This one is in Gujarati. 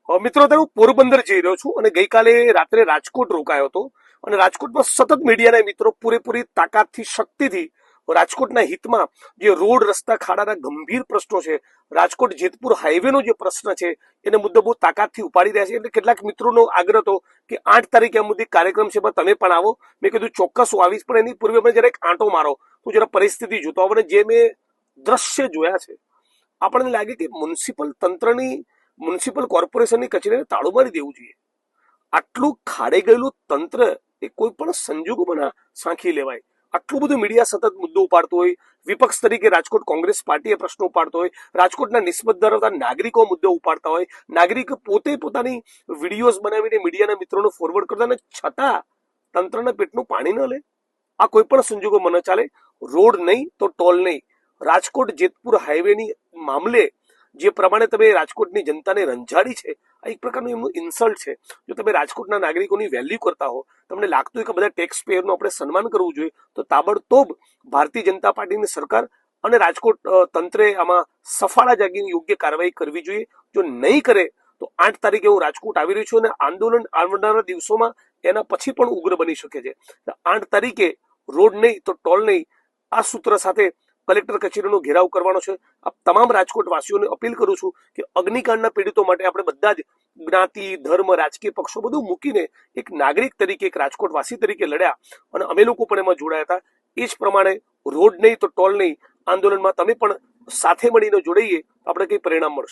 મિત્રો, અત્યારે હું પોરબંદર જઈ રહ્યો છું અને ગઈકાલે રાત્રે રાજકોટ રોકાયો હતો અને રાજકોટમાં સતત મીડિયાના મિત્રો પૂરેપૂરી તાકાતથી શક્તિથી રાજકોટના હિતમાં જે રોડ રસ્તા ખાડાના ગંભીર પ્રશ્નો છે, રાજકોટ જેતપુર હાઈવેનો જે પ્રશ્ન છે એને મુદ્દો બહુ તાકાતથી ઉપાડી રહ્યા છે. એટલે કેટલાક મિત્રોનો આગ્રહ હતો કે 8 તારીખે આ મુદ્દે કાર્યક્રમ છે, પણ તમે પણ આવો. મેં કીધું ચોક્કસ હું આવીશ, પણ એની પૂર્વે મને જરા એક આંટો મારો, હું જરા પરિસ્થિતિ જોતો આવું. અને જે મેં દ્રશ્ય જોયા છે, આપણને લાગે કે મ્યુનિસિપલ કોર્પોરેશનની કચેરીને તાળું મારી દેવું જોઈએ. આટલું ખાડે ગયેલું તંત્ર એ કોઈ પણ સંજોગોમાં સાંખી લેવાય. આટલું બધું મીડિયા સતત મુદ્દો ઉપાડતો હોય, વિપક્ષ તરીકે રાજકોટ કોંગ્રેસ પાર્ટીએ પ્રશ્નો ઉપાડતો હોય, રાજકોટના નિસ્બત ધરાવતા નાગરિકો મુદ્દો ઉપાડતા હોય, નાગરિક પોતે પોતાની વિડીયોઝ બનાવીને મીડિયાના મિત્રોને ફોરવર્ડ કરતા, અને છતાં તંત્રના પેટનું પાણી ન લે. આ કોઈ પણ સંજોગો મને ચાલે. રોડ નહીં તો ટોલ નહીં. રાજકોટ જેતપુર હાઈવેની મામલે જે પ્રમાણે તમે રાજકોટની જનતાને રંજાડી છે, આ એક પ્રકારનું એમનું ઇન્સલ્ટ છે. જો તમે રાજકોટના નાગરિકોની વેલ્યુ કરતા હો, તમને લાગતું હોય કે બધા ટેક્સ પેયરનું આપણે સન્માન કરવું જોઈએ, તો તાબડતોબ ભારતીય જનતા પાર્ટીની સરકાર અને રાજકોટ તંત્રે આમાં સફાળા જાગીને યોગ્ય કાર્યવાહી કરવી જોઈએ. જો નહીં કરે તો 8 તારીખે હું રાજકોટ આવી રહ્યો છું અને આંદોલન આવનારા દિવસોમાં એના પછી પણ ઉગ્ર બની શકે છે. 8 તારીખે રોડ નહીં તો ટોલ નહીં, આ સૂત્ર સાથે કલેક્ટર કચેરીનો ઘેરાવ કરવાનો છે. આ તમામ રાજકોટ વાસીઓને અપીલ કરું છું કે અગ્નિકાંડના પીડિતો માટે આપણે બધા જ જ્ઞાતિ, ધર્મ, રાજકીય પક્ષો બધું મૂકીને એક નાગરિક તરીકે, એક રાજકોટ વાસી તરીકે લડ્યા અને અમે લોકો પણ એમાં જોડાયા હતા. એ જ પ્રમાણે રોડ નહીં તો ટોલ નહીં આંદોલનમાં તમે પણ સાથે મળીને જોડાઈએ, આપણે કંઈ પરિણામ મળશે.